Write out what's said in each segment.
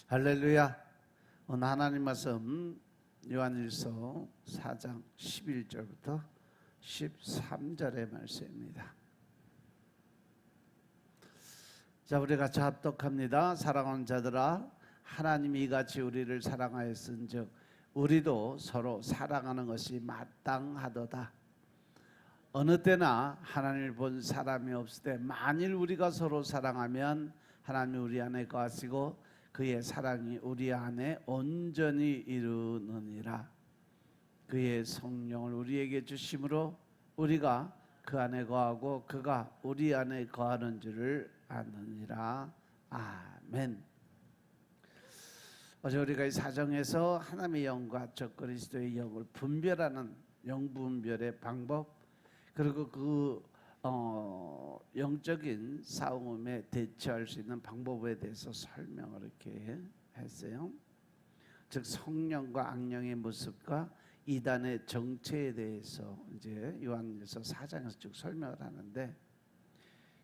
할렐루야. 오늘 하나님 말씀 요한일서 4장 11절부터 13절의 말씀입니다. 자, 우리 같이 합독합니다. 사랑하는 자들아, 하나님이 이같이 우리를 사랑하였은즉 우리도 서로 사랑하는 것이 마땅하도다. 어느 때나 하나님을 본 사람이 없을 때 만일 우리가 서로 사랑하면 하나님이 우리 안에 거하시고 그의 사랑이 우리 안에 온전히 이루느니라. 그의 성령을 우리에게 주심으로 우리가 그 안에 거하고 그가 우리 안에 거하는 줄을 아느니라. 아멘. 어제 우리가 이 사정에서 하나님의 영과 저 그리스도의 영을 분별하는 영분별의 방법, 그리고 그 영적인 싸움에 대처할 수 있는 방법에 대해서 설명을 이렇게 했어요. 즉 성령과 악령의 모습과 이단의 정체에 대해서 이제 요한일서 4장에서 쭉 설명을 하는데,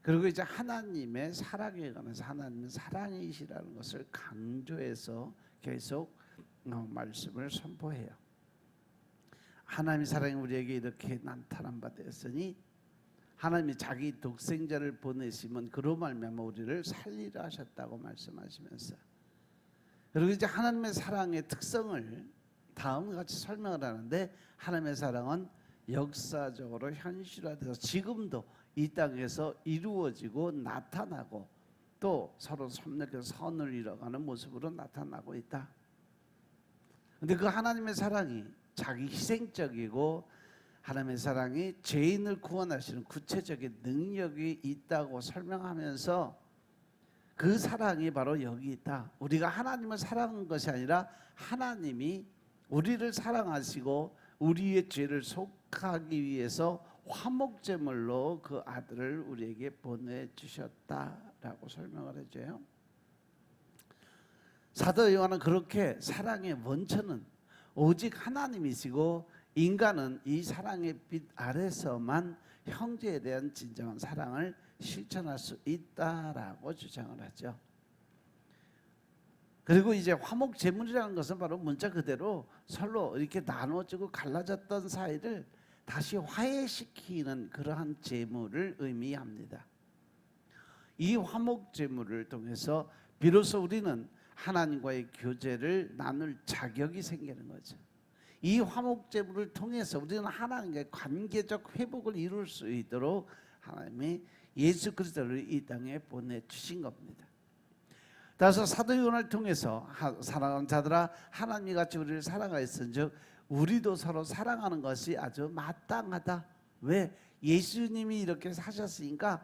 그리고 이제 하나님의 사랑에 관해서 하나님은 사랑이시라는 것을 강조해서 계속 말씀을 선포해요. 하나님의 사랑이 우리에게 이렇게 나타난 바 되었으니 하나님이 자기 독생자를 보내시면 그로 말미암아 우리를 살리려 하셨다고 말씀하시면서, 그리고 이제 하나님의 사랑의 특성을 다음과 같이 설명을 하는데, 하나님의 사랑은 역사적으로 현실화돼서 지금도 이 땅에서 이루어지고 나타나고 또 서로 협력해서 선을 이뤄가는 모습으로 나타나고 있다. 근데 그 하나님의 사랑이 자기 희생적이고 하나님의 사랑이 죄인을 구원하시는 구체적인 능력이 있다고 설명하면서 그 사랑이 바로 여기 있다. 우리가 하나님을 사랑한 것이 아니라 하나님이 우리를 사랑하시고 우리의 죄를 속하기 위해서 화목제물로 그 아들을 우리에게 보내주셨다라고 설명을 해줘요. 사도 요한은 그렇게 사랑의 원천은 오직 하나님이시고 인간은 이 사랑의 빛 아래서만 형제에 대한 진정한 사랑을 실천할 수 있다라고 주장을 하죠. 그리고 이제 화목제물이라는 것은 바로 문자 그대로 서로 이렇게 나눠지고 갈라졌던 사이를 다시 화해시키는 그러한 제물을 의미합니다. 이 화목제물을 통해서 비로소 우리는 하나님과의 교제를 나눌 자격이 생기는 거죠. 이 화목제물을 통해서 우리는 하나님과의 관계적 회복을 이룰 수 있도록 하나님이 예수 그리스도를 이 땅에 보내주신 겁니다. 따라서 사도 요한을 통해서 사랑하는 자들아, 하나님이 같이 우리를 사랑하였은즉 우리도 서로 사랑하는 것이 아주 마땅하다. 왜? 예수님이 이렇게 사셨으니까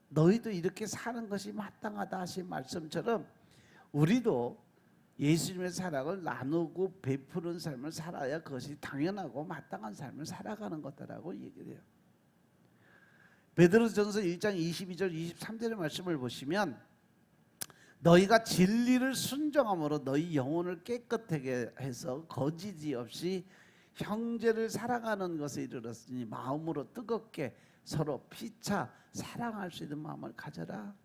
너희도 이렇게 사는 것이 마땅하다 하신 말씀처럼 우리도 예수님의 사랑을 나누고 베푸는 삶을 살아야 그것이 당연하고 마땅한 삶을 살아가는 것이라고 얘기를 해요. 베드로전서 1장 22절 23절의 말씀을 보시면 너희가 진리를 순종함으로 너희 영혼을 깨끗하게 해서 거짓이 없이 형제를 사랑하는 것에 이르렀으니 마음으로 뜨겁게 서로 피차 사랑할 수 있는 마음을 가져라.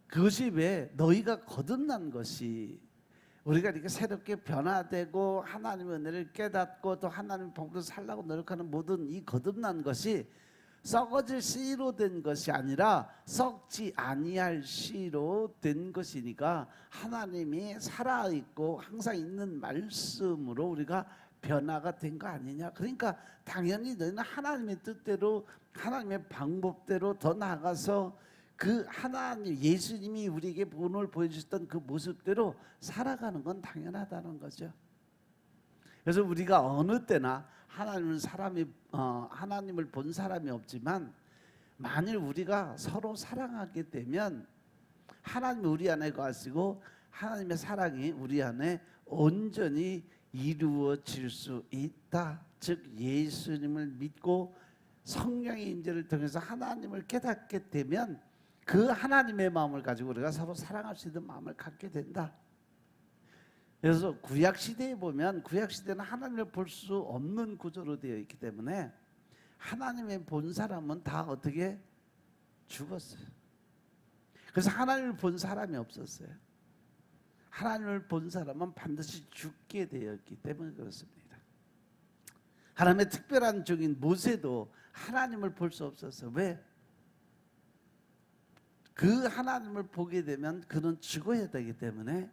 그것이 왜 너희가 거듭난 것이, 우리가 이렇게 새롭게 변화되고 하나님의 은혜를 깨닫고 또 하나님의 법으로 살려고 노력하는 모든 이 거듭난 것이 썩어질 씨로 된 것이 아니라 썩지 아니할 씨로 된 것이니까 하나님이 살아있고 항상 있는 말씀으로 우리가 변화가 된 거 아니냐. 그러니까 당연히 너희는 하나님의 뜻대로 하나님의 방법대로 더 나아가서 그 하나님 예수님이 우리에게 오늘 보여주셨던 그 모습대로 살아가는 건 당연하다는 거죠. 그래서 우리가 어느 때나 하나님을 본 사람이 없지만 만일 우리가 서로 사랑하게 되면 하나님이 우리 안에 거하시고 하나님의 사랑이 우리 안에 온전히 이루어질 수 있다. 즉 예수님을 믿고 성령의 임재를 통해서 하나님을 깨닫게 되면 그 하나님의 마음을 가지고 우리가 서로 사랑할 수 있는 마음을 갖게 된다. 그래서 구약시대에 보면 구약시대는 하나님을 볼 수 없는 구조로 되어 있기 때문에 하나님의 본 사람은 다 어떻게 죽었어요. 그래서 하나님을 본 사람이 없었어요. 하나님을 본 사람은 반드시 죽게 되었기 때문에 그렇습니다. 하나님의 특별한 종인 모세도 하나님을 볼 수 없었어. 왜? 그 하나님을 보게 되면 그는 죽어야 되기 때문에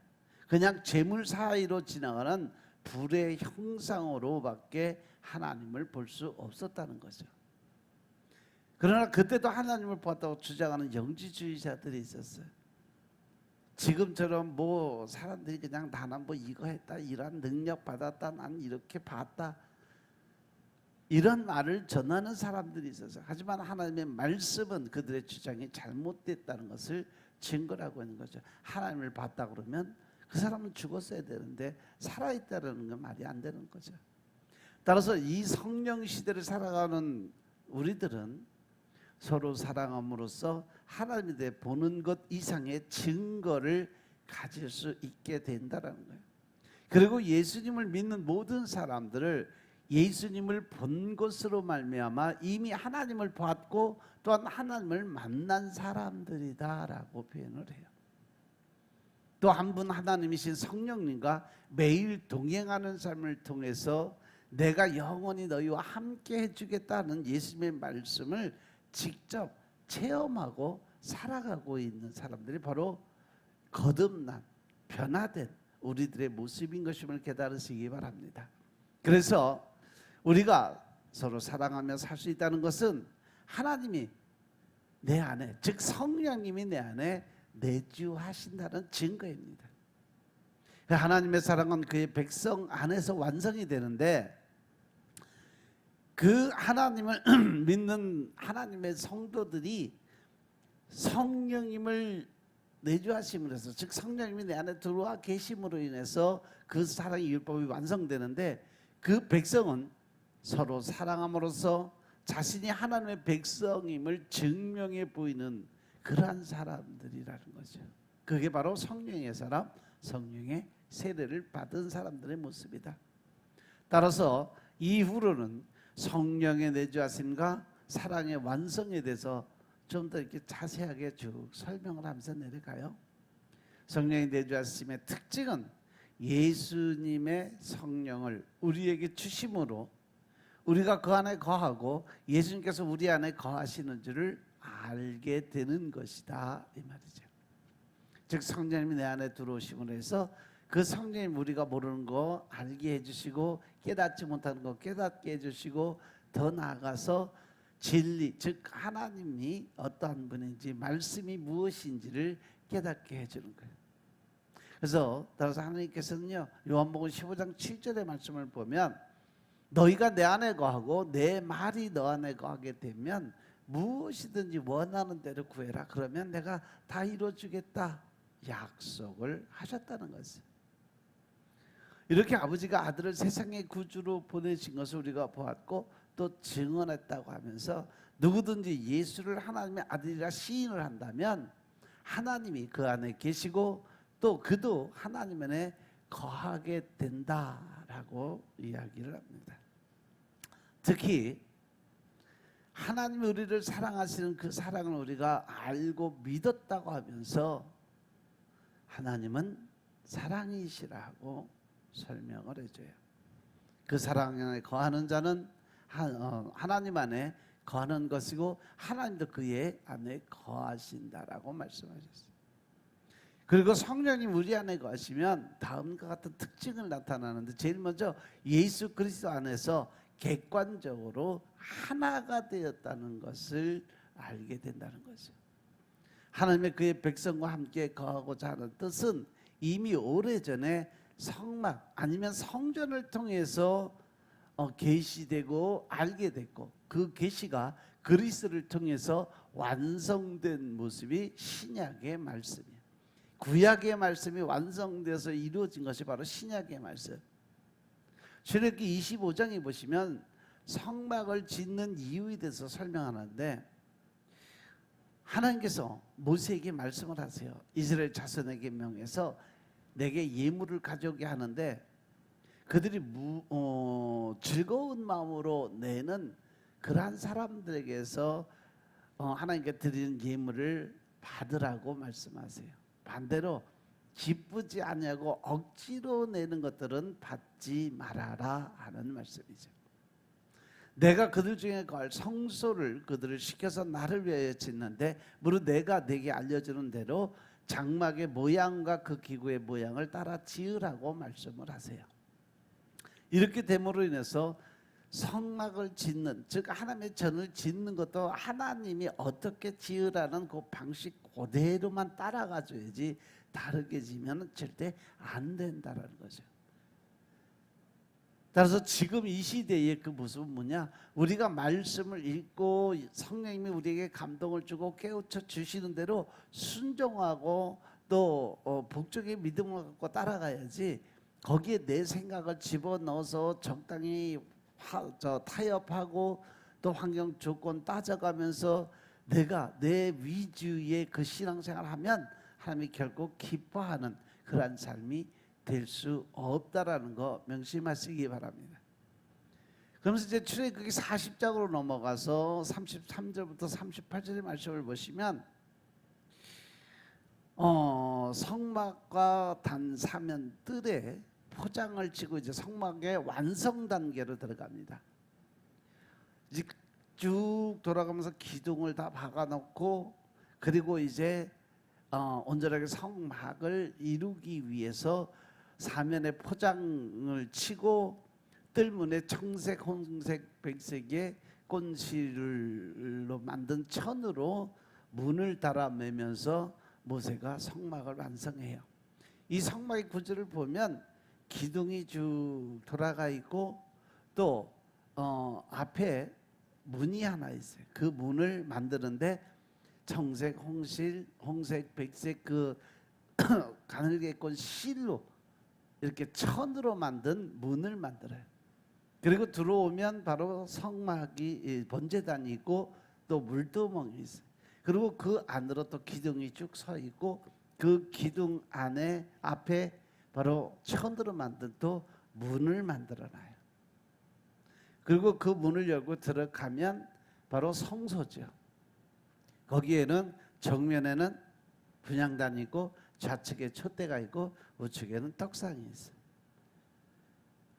그냥 재물 사이로 지나가는 불의 형상으로밖에 하나님을 볼 수 없었다는 거죠. 그러나 그때도 하나님을 보았다고 주장하는 영지주의자들이 있었어요. 지금처럼 뭐 사람들이 그냥 나는 뭐 이거 했다, 이런 능력 받았다, 난 이렇게 봤다, 이런 말을 전하는 사람들이 있었어요. 하지만 하나님의 말씀은 그들의 주장이 잘못됐다는 것을 증거하고 있는 거죠. 하나님을 봤다 그러면 그 사람은 죽었어야 되는데 살아있다는 건 말이 안 되는 거죠. 따라서 이 성령 시대를 살아가는 우리들은 서로 사랑함으로써 하나님에 대해 보는 것 이상의 증거를 가질 수 있게 된다는 거예요. 그리고 예수님을 믿는 모든 사람들을 예수님을 본 것으로 말미암아 이미 하나님을 봤고 또한 하나님을 만난 사람들이다라고 표현을 해요. 또 한 분 하나님이신 성령님과 매일 동행하는 삶을 통해서 내가 영원히 너희와 함께 해주겠다는 예수님의 말씀을 직접 체험하고 살아가고 있는 사람들이 바로 거듭난 변화된 우리들의 모습인 것임을 깨달으시기 바랍니다. 그래서 우리가 서로 사랑하며 살 수 있다는 것은 하나님이 내 안에, 즉 성령님이 내 안에 내주하신다는 증거입니다. 하나님의 사랑은 그의 백성 안에서 완성이 되는데 그 하나님을 믿는 하나님의 성도들이 성령님을 내주하심으로 해서, 즉 성령님이 내 안에 들어와 계심으로 인해서 그 사랑의 율법이 완성되는데 그 백성은 서로 사랑함으로써 자신이 하나님의 백성임을 증명해 보이는 그러한 사람들이라는 거죠. 그게 바로 성령의 사람, 성령의 세례를 받은 사람들의 모습이다. 따라서 이후로는 성령의 내주하심과 사랑의 완성에 대해서 좀 더 이렇게 자세하게 쭉 설명을 하면서 내려가요. 성령의 내주하심의 특징은 예수님의 성령을 우리에게 주심으로 우리가 그 안에 거하고 예수님께서 우리 안에 거하시는 줄을 알게 되는 것이다 이 말이죠. 즉 성령님이 내 안에 들어오심으로 해서 그 성령님 우리가 모르는 거 알게 해주시고 깨닫지 못하는 거 깨닫게 해주시고 더 나아가서 진리, 즉 하나님이 어떠한 분인지 말씀이 무엇인지를 깨닫게 해주는 거예요. 그래서 따라서 하나님께서는요 요한복음 15장 7절의 말씀을 보면 너희가 내 안에 거하고 내 말이 너 안에 거하게 되면 무엇이든지 원하는 대로 구해라. 그러면 내가 다 이루어주겠다 약속을 하셨다는 것이에요. 이렇게 아버지가 아들을 세상의 구주로 보내신 것을 우리가 보았고 또 증언했다고 하면서 누구든지 예수를 하나님의 아들이라 시인을 한다면 하나님이 그 안에 계시고 또 그도 하나님 안에 거하게 된다라고 이야기를 합니다. 특히 하나님이 우리를 사랑하시는 그 사랑을 우리가 알고 믿었다고 하면서 하나님은 사랑이시라고 설명을 해줘요. 그 사랑 안에 거하는 자는 하나님 안에 거하는 것이고 하나님도 그의 안에 거하신다라고 말씀하셨어요. 그리고 성령님 우리 안에 거하시면 다음과 같은 특징을 나타나는데 제일 먼저 예수 그리스도 안에서 객관적으로 하나가 되었다는 것을 알게 된다는 거죠. 하나님의 그의 백성과 함께 거하고자 하는 뜻은 이미 오래전에 성막 아니면 성전을 통해서 계시되고 알게 됐고 그 계시가 그리스도를 통해서 완성된 모습이 신약의 말씀이에요. 구약의 말씀이 완성돼서 이루어진 것이 바로 신약의 말씀. 출애굽기 25장에 보시면 성막을 짓는 이유에 대해서 설명하는데 하나님께서 모세에게 말씀을 하세요. 이스라엘 자손에게 명해서 내게 예물을 가져오게 하는데 그들이 즐거운 마음으로 내는 그러한 사람들에게서 하나님께 드리는 예물을 받으라고 말씀하세요. 반대로 기쁘지 아니하고 억지로 내는 것들은 받지 말아라 하는 말씀이죠. 내가 그들 중에 거할 성소를 그들을 시켜서 나를 위하여 짓는데 무릇 내가 내게 알려주는 대로 장막의 모양과 그 기구의 모양을 따라 지으라고 말씀을 하세요. 이렇게 됨으로 인해서 성막을 짓는, 즉 하나님의 전을 짓는 것도 하나님이 어떻게 지으라는 그 방식 그대로만 따라가줘야지 다르게 지면 절대 안 된다라는 거죠. 따라서 지금 이 시대의 그 모습은 뭐냐? 우리가 말씀을 읽고 성령님이 우리에게 감동을 주고 깨우쳐 주시는 대로 순종하고 또 복종의 믿음을 갖고 따라가야지, 거기에 내 생각을 집어넣어서 적당히 타협하고 또 환경 조건 따져가면서 내가 내 위주의 그 신앙생활을 하면 하나님이 결국 기뻐하는 그러한 삶이 될 수 없다라는 거 명심하시기 바랍니다. 그러면서 이제 출애굽기 40장으로 넘어가서 33절부터 38절의 말씀을 보시면 성막과 단사면 뜰에 포장을 치고 이제 성막의 완성 단계로 들어갑니다. 이제 쭉 돌아가면서 기둥을 다 박아놓고 그리고 이제 온전하게 성막을 이루기 위해서 사면에 포장을 치고 뜰문에 청색, 홍색, 백색의 꽃실로 만든 천으로 문을 달아매면서 모세가 성막을 완성해요. 이 성막의 구조를 보면 기둥이 쭉 돌아가 있고 또 앞에 문이 하나 있어요. 그 문을 만드는데 청색, 홍색, 백색 그 가늘게 꼰 실로 이렇게 천으로 만든 문을 만들어요. 그리고 들어오면 바로 성막이 번제단이 있고 또 물두멍이 있어요. 그리고 그 안으로 또 기둥이 쭉 서 있고 그 기둥 안에 앞에 바로 천으로 만든 또 문을 만들어놔요. 그리고 그 문을 열고 들어가면 바로 성소죠. 거기에는 정면에는 분향단이 있고 좌측에 촛대가 있고 우측에는 떡상이 있어요.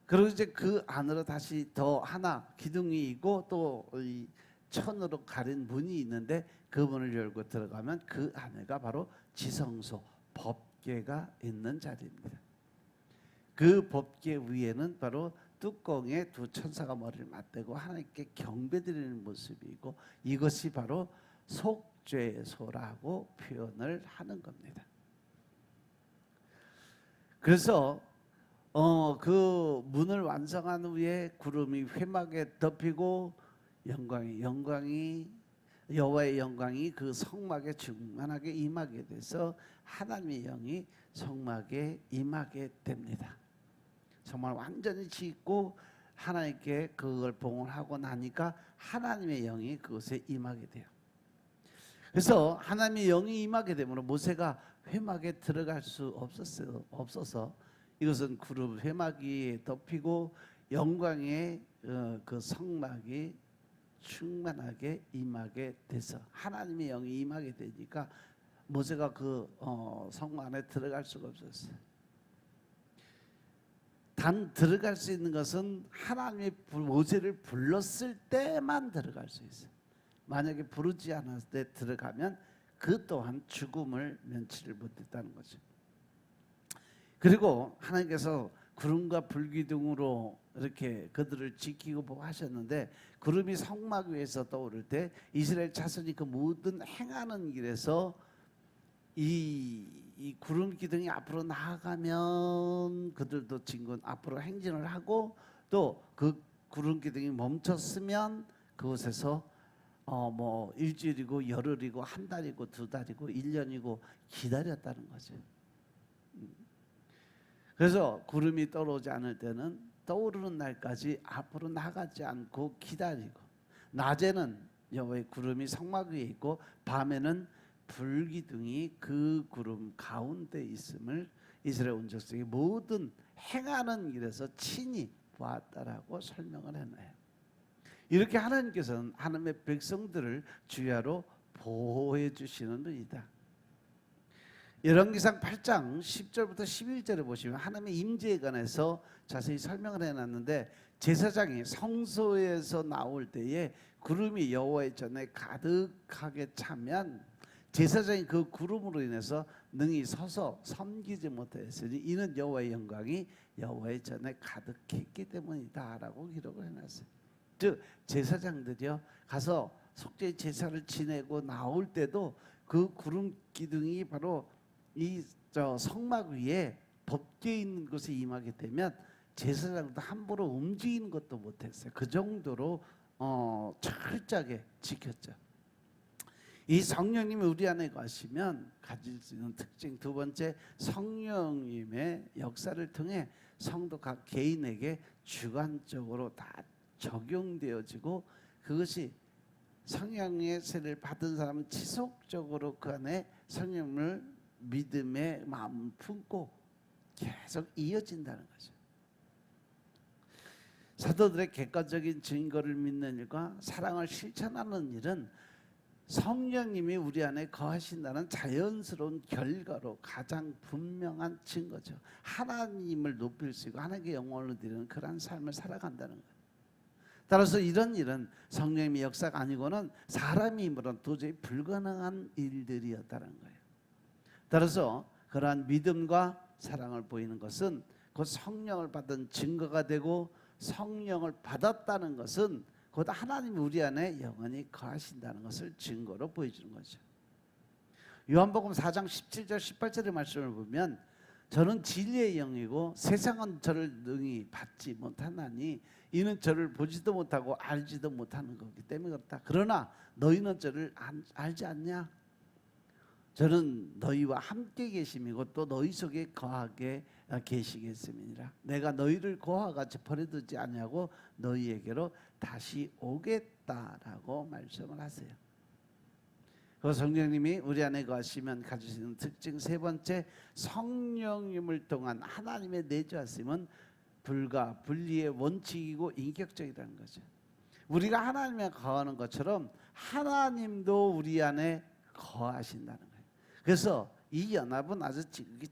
그리고 이제 그 안으로 다시 더 하나 기둥이 있고 또 이 천으로 가린 문이 있는데 그 문을 열고 들어가면 그 안에가 바로 지성소 법궤가 있는 자리입니다. 그 법궤 위에는 바로 뚜껑에 두 천사가 머리를 맞대고 하나님께 경배드리는 모습이고 이것이 바로 속죄소라고 표현을 하는 겁니다. 그래서 그 문을 완성한 후에 구름이 회막에 덮이고 영광이 여호와의 영광이 그 성막에 충만하게 임하게 돼서 하나님의 영이 성막에 임하게 됩니다. 정말 완전히 짓고 하나님께 그걸 봉헌하고 나니까 하나님의 영이 그것에 임하게 돼요. 그래서 하나님의 영이 임하게 되므로 모세가 회막에 들어갈 수 없어서 이것은 구름 회막이 덮이고 영광의 그 성막이 충만하게 임하게 돼서 하나님의 영이 임하게 되니까 모세가 그 성막 안에 들어갈 수가 없었어요. 단 들어갈 수 있는 것은 하나님이 모세를 불렀을 때만 들어갈 수 있어요. 만약에 부르지 않았을 때 들어가면 그 또한 죽음을 면치를 못했다는 거죠. 그리고 하나님께서 구름과 불기둥으로 이렇게 그들을 지키고 보호하셨는데 구름이 성막 위에서 떠오를 때 이스라엘 자손이 그 모든 행하는 길에서 이 구름 기둥이 앞으로 나아가면 그들도 진군 앞으로 행진을 하고 또 그 구름 기둥이 멈췄으면 그곳에서 뭐 일주일이고 열흘이고 한 달이고 두 달이고 1년이고 기다렸다는 거죠. 그래서 구름이 떠오르지 않을 때는 떠오르는 날까지 앞으로 나가지 않고 기다리고 낮에는 여호와의 구름이 성막 위에 있고 밤에는 불기둥이 그 구름 가운데 있음을 이스라엘 온족속의 모든 행하는 길에서 친히 보았다라고 설명을 해놔요. 이렇게 하나님께서는 하나님의 백성들을 주야로 보호해 주시는 분이다. 열왕기상 8장 10절부터 11절을 보시면 하나님의 임재에 관해서 자세히 설명을 해놨는데, 제사장이 성소에서 나올 때에 구름이 여호와의 전에 가득하게 차면 제사장이 그 구름으로 인해서 능히 서서 섬기지 못하였으니 이는 여호와의 영광이 여호와의 전에 가득했기 때문이다라고 기록을 해놨어요. 즉 제사장들이요, 가서 속죄 제사를 지내고 나올 때도 그 구름 기둥이 바로 이 성막 위에 덮여 있는 곳에 임하게 되면 제사장도 함부로 움직이는 것도 못했어요. 그 정도로 철저하게 지켰죠. 이 성령님이 우리 안에 가시면 가질 수 있는 특징 두 번째, 성령님의 역사를 통해 성도 각 개인에게 주관적으로 다 적용되어지고, 그것이 성령의 세를 받은 사람은 지속적으로 그 안에 성령을 믿음의 마음을 품고 계속 이어진다는 거죠. 사도들의 객관적인 증거를 믿는 일과 사랑을 실천하는 일은 성령님이 우리 안에 거하신다는 자연스러운 결과로 가장 분명한 증거죠. 하나님을 높일 수 있고 하나님께 영광을 드리는 그러한 삶을 살아간다는 거예요. 따라서 이런 일은 성령님의 역사가 아니고는 사람의 힘으로는 도저히 불가능한 일들이었다는 거예요. 따라서 그러한 믿음과 사랑을 보이는 것은 곧 성령을 받은 증거가 되고, 성령을 받았다는 것은 곧 하나님이 우리 안에 영원히 거하신다는 것을 증거로 보여주는 거죠. 요한복음 4장 17절 18절의 말씀을 보면, 저는 진리의 영이고 세상은 저를 능히 받지 못하나니 이는 저를 보지도 못하고 알지도 못하는 거기 때문에 그렇다. 그러나 너희는 저를 알지 않냐? 저는 너희와 함께 계심이고 또 너희 속에 거하게 계시겠음이니라. 내가 너희를 고와 같이 버려두지 않냐고 너희에게로 다시 오겠다라고 말씀을 하세요. 그 성령님이 우리 안에 거하시면 가질 수 있는 특징 세 번째, 성령님을 통한 하나님의 내주하심은 불가 분리의 원칙이고 인격적이라는 거죠. 우리가 하나님에 거하는 것처럼 하나님도 우리 안에 거하신다는 거예요. 그래서 이 연합은 아주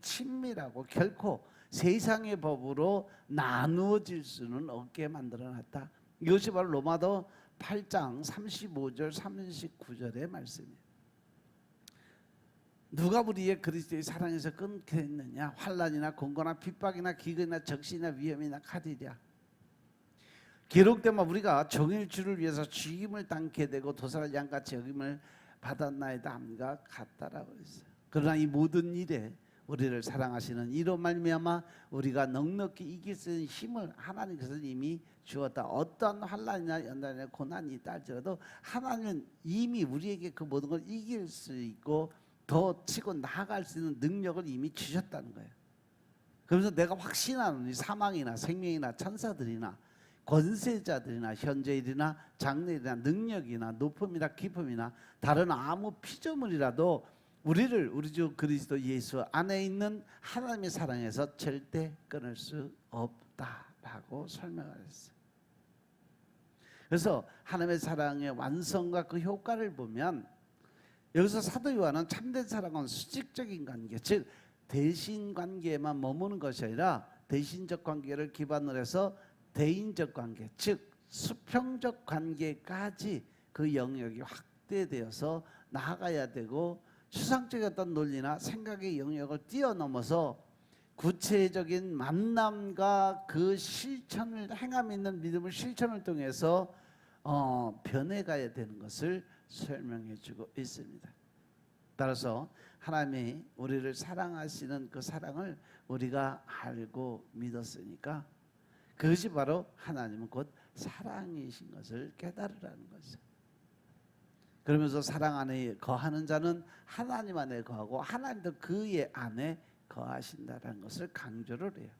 친밀하고 결코 세상의 법으로 나누어질 수는 없게 만들어놨다. 이것이 바로 로마서 8장 35절 39절의 말씀이에요. 누가 우리의 그리스도의 사랑에서 끊겠느냐? 환난이나 공고나 핍박이나 기근이나 적신이나 위험이나 칼이랴. 기록되면 우리가 정일주를 위해서 죽임을 당케 되고 도살을 양같이 여김을 받았나이다 함과 같다라고 했어요. 그러나 이 모든 일에 우리를 사랑하시는 이로 말미암아 우리가 넉넉히 이길 수 있는 힘을 하나님께서 이미 주었다. 어떠한 환난이나 연단이나 고난이 있다 할지라도 하나님은 이미 우리에게 그 모든 걸 이길 수 있고 더 치고 나아갈 수 있는 능력을 이미 주셨다는 거예요. 그래서 내가 확신하는 사망이나 생명이나 천사들이나 권세자들이나 현재일이나 장래일이나 능력이나 높음이나 깊음이나 다른 아무 피조물이라도 우리를 우리 주 그리스도 예수 안에 있는 하나님의 사랑에서 절대 끊을 수 없다라고 설명을 했어요. 그래서 하나님의 사랑의 완성과 그 효과를 보면 여기서 사도 요한은 참된 사랑은 수직적인 관계, 즉 대신 관계에만 머무는 것이 아니라 대신적 관계를 기반으로 해서 대인적 관계, 즉 수평적 관계까지 그 영역이 확대되어서 나아가야 되고, 추상적인 어떤 논리나 생각의 영역을 뛰어넘어서 구체적인 만남과 그 실천을 행함 있는 믿음을 실천을 통해서 변해가야 되는 것을 설명해주고 있습니다. 따라서 하나님이 우리를 사랑하시는 그 사랑을 우리가 알고 믿었으니까 그것이 바로 하나님은 곧 사랑이신 것을 깨달으라는 거죠. 그러면서 사랑 안에 거하는 자는 하나님 안에 거하고 하나님도 그의 안에 거하신다는 것을 강조를 해요.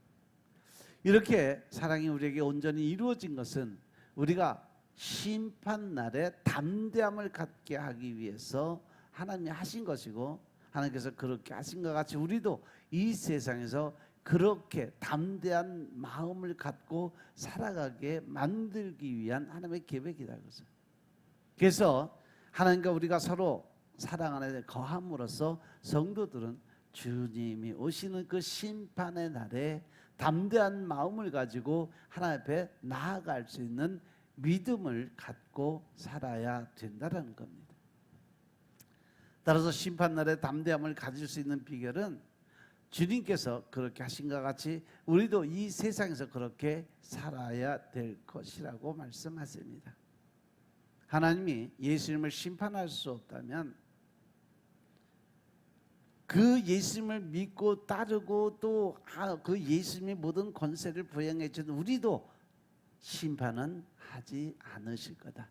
이렇게 사랑이 우리에게 온전히 이루어진 것은 우리가 심판날에 담대함을 갖게 하기 위해서 하나님이 하신 것이고, 하나님께서 그렇게 하신 것 같이 우리도 이 세상에서 그렇게 담대한 마음을 갖고 살아가게 만들기 위한 하나님의 계획이라는 거죠. 그래서 하나님과 우리가 서로 사랑 안에 거함으로써 성도들은 주님이 오시는 그 심판의 날에 담대한 마음을 가지고 하나님 앞에 나아갈 수 있는 믿음을 갖고 살아야 된다는 겁니다. 따라서 심판날에 담대함을 가질 수 있는 비결은 주님께서 그렇게 하신 것 같이 우리도 이 세상에서 그렇게 살아야 될 것이라고 말씀하십니다. 하나님이 예수님을 심판할 수 없다면 그 예수님을 믿고 따르고 또 그 예수님의 모든 권세를 부여해 준 우리도 심판은 하지 않으실 거다.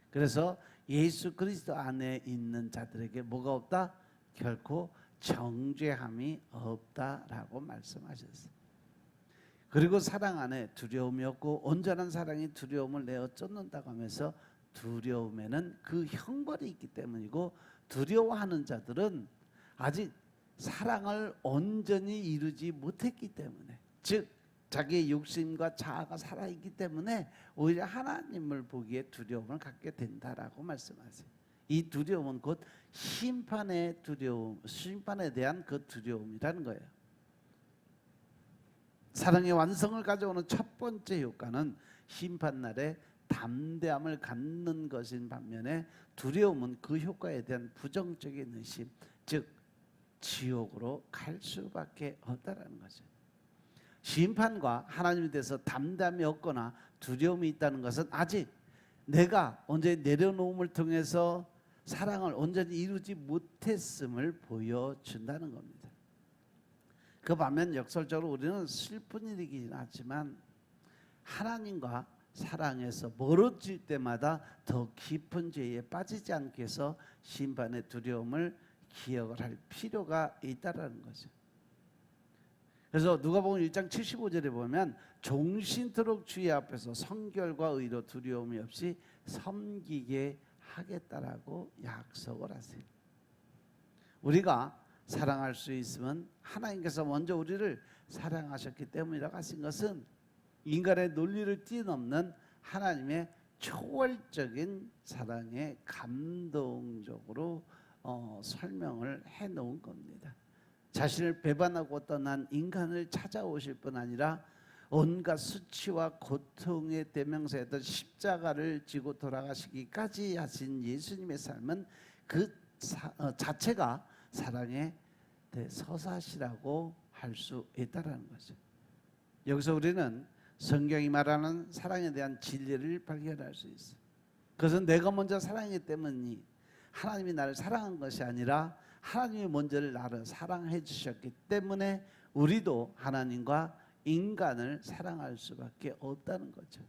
그래서 예수 그리스도 안에 있는 자들에게 뭐가 없다? 결코 정죄함이 없다라고 말씀하셨어요. 그리고 사랑 안에 두려움이 없고 온전한 사랑이 두려움을 내어 쫓는다고 하면서 두려움에는 그 형벌이 있기 때문이고 두려워하는 자들은 아직 사랑을 온전히 이루지 못했기 때문에 즉 자기의 욕심과 자아가 살아있기 때문에 오히려 하나님을 보기에 두려움을 갖게 된다라고 말씀하세요. 이 두려움은 곧 심판의 두려움, 심판에 대한 그 두려움이라는 거예요. 사랑의 완성을 가져오는 첫 번째 효과는 심판날에 담대함을 갖는 것인 반면에 두려움은 그 효과에 대한 부정적인 의심, 즉 지옥으로 갈 수밖에 없다라는 거죠. 심판과 하나님에 대해서 담담이 없거나 두려움이 있다는 것은 아직 내가 언제 내려놓음을 통해서 사랑을 온전히 이루지 못했음을 보여준다는 겁니다. 그 반면 역설적으로 우리는 슬픈 일이긴 하지만 하나님과 사랑에서 멀어질 때마다 더 깊은 죄에 빠지지 않게 해서 심판의 두려움을 기억을 할 필요가 있다라는 거죠. 그래서 누가복음 1장 75절에 보면 종신토록 주의 앞에서 성결과 의로 두려움이 없이 섬기게 하겠다라고 약속을 하세요. 우리가 사랑할 수 있으면 하나님께서 먼저 우리를 사랑하셨기 때문이라고 하신 것은 인간의 논리를 뛰어넘는 하나님의 초월적인 사랑에 감동적으로 설명을 해놓은 겁니다. 자신을 배반하고 떠난 인간을 찾아오실 뿐 아니라 온갖 수치와 고통의 대명사였던 십자가를 지고 돌아가시기까지 하신 예수님의 삶은 그 자체가 사랑의 대서사시라고 할 수 있다는 거죠. 여기서 우리는 성경이 말하는 사랑에 대한 진리를 발견할 수 있어요. 그것은 내가 먼저 사랑했기 때문이 하나님이 나를 사랑한 것이 아니라 하나님이 먼저 나를 사랑해 주셨기 때문에 우리도 하나님과 인간을 사랑할 수밖에 없다는 거죠.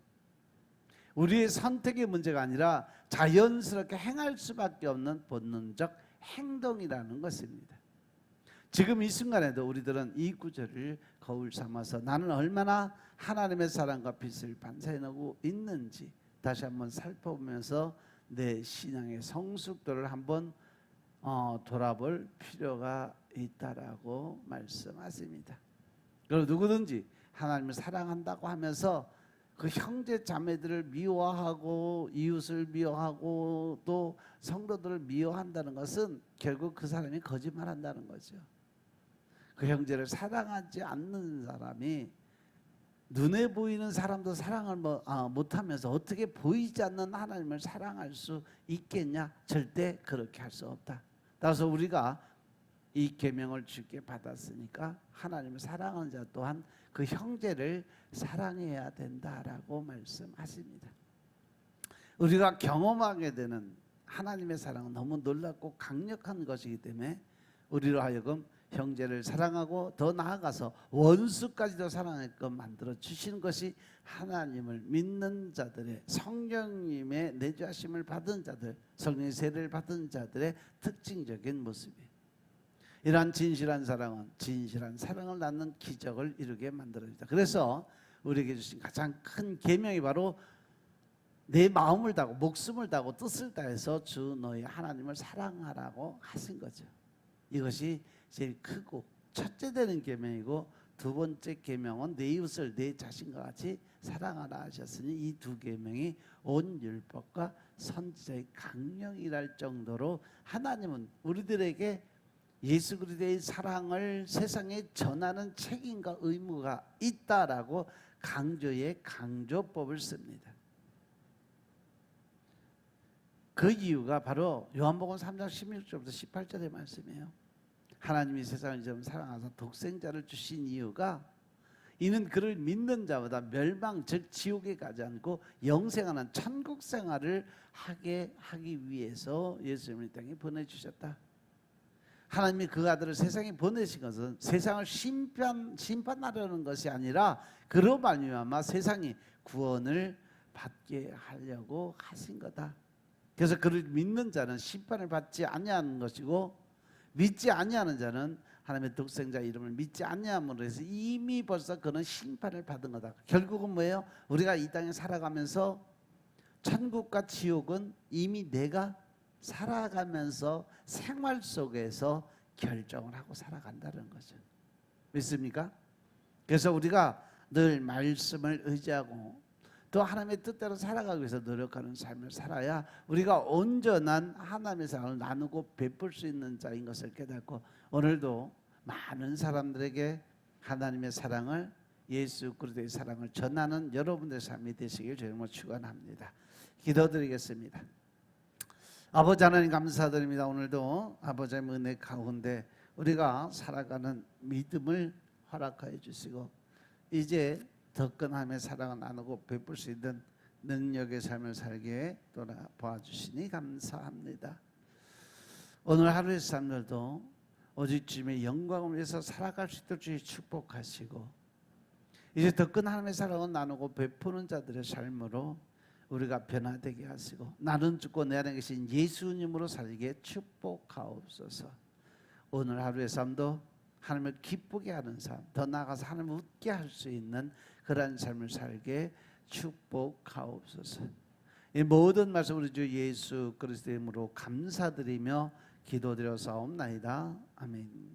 우리의 선택의 문제가 아니라 자연스럽게 행할 수밖에 없는 본능적 행동이라는 것입니다. 지금 이 순간에도 우리들은 이 구절을 거울 삼아서 나는 얼마나 하나님의 사랑과 빛을 반사해내고 있는지 다시 한번 살펴보면서 내 신앙의 성숙도를 한번 돌아볼 필요가 있다라고 말씀하십니다. 그리고 누구든지 하나님을 사랑한다고 하면서 그 형제 자매들을 미워하고 이웃을 미워하고 또 성도들을 미워한다는 것은 결국 그 사람이 거짓말한다는 거죠. 그 형제를 사랑하지 않는 사람이 눈에 보이는 사람도 사랑을 못하면서 어떻게 보이지 않는 하나님을 사랑할 수 있겠냐? 절대 그렇게 할 수 없다. 따라서 우리가 이 계명을 주께 받았으니까 하나님을 사랑하는 자 또한 그 형제를 사랑해야 된다라고 말씀하십니다. 우리가 경험하게 되는 하나님의 사랑은 너무 놀랍고 강력한 것이기 때문에 우리로 하여금 형제를 사랑하고 더 나아가서 원수까지도 사랑하게끔 만들어 주시는 것이 하나님을 믿는 자들의 성령님의 내주하심을 받은 자들, 성령의 세례를 받은 자들의 특징적인 모습이에요. 이러한 진실한 사랑은 진실한 사랑을 낳는 기적을 이루게 만들어줍니다. 그래서 우리에게 주신 가장 큰 계명이 바로 내 마음을 다하고 목숨을 다하고 뜻을 다해서 주 너희 하나님을 사랑하라고 하신 거죠. 이것이 제일 크고 첫째 되는 계명이고 두 번째 계명은 내 이웃을 내 자신과 같이 사랑하라 하셨으니 이 두 계명이 온 율법과 선지자의 강령이랄 정도로 하나님은 우리들에게 예수 그리스도의 사랑을 세상에 전하는 책임과 의무가 있다라고 강조의 강조법을 씁니다. 그 이유가 바로 요한복음 3장 16절부터 18절의 말씀이에요. 하나님이 세상을 좀 사랑하사 독생자를 주신 이유가 이는 그를 믿는 자보다 멸망 즉 지옥에 가지 않고 영생하는 천국 생활을 하기 위해서 예수님을 이 땅에 보내주셨다. 하나님이 그 아들을 세상에 보내신 것은 세상을 심판하려는 것이 아니라 그로 말미암아 세상이 구원을 받게 하려고 하신 거다. 그래서 그를 믿는 자는 심판을 받지 아니하는 것이고 믿지 아니하는 자는 하나님의 독생자 이름을 믿지 아니함으로 해서 이미 벌써 그는 심판을 받은 거다. 결국은 뭐예요? 우리가 이 땅에 살아가면서 천국과 지옥은 이미 내가 살아가면서 생활 속에서 결정을 하고 살아간다는 거죠. 믿습니까? 그래서 우리가 늘 말씀을 의지하고 또 하나님의 뜻대로 살아가기 위해서 노력하는 삶을 살아야 우리가 온전한 하나님의 사랑을 나누고 베풀 수 있는 자인 것을 깨닫고 오늘도 많은 사람들에게 하나님의 사랑을 예수 그리스도의 사랑을 전하는 여러분들의 삶이 되시길 주님으로 축원합니다. 기도드리겠습니다. 아버지 하나님 감사드립니다. 오늘도 아버지의 은혜 가운데 우리가 살아가는 믿음을 허락하여 주시고 이제 더 큰 하나님의 사랑을 나누고 베풀 수 있는 능력의 삶을 살게 돌아봐 주시니 감사합니다. 오늘 하루의 삶들도 오직 주님의 영광을 위해서 살아갈 수 있도록 주님 축복하시고 이제 더 큰 하나님의 사랑을 나누고 베푸는 자들의 삶으로 우리가 변화되게 하시고 나는 죽고 내 안에 계신 예수님으로 살게 축복하옵소서. 오늘 하루의 삶도 하나님을 기쁘게 하는 삶, 더 나아가서 하나님을 웃게 할 수 있는 그러한 삶을 살게 축복하옵소서. 이 모든 말씀 우리 주 예수 그리스도의 이름으로 감사드리며 기도드려 사옵나이다. 아멘.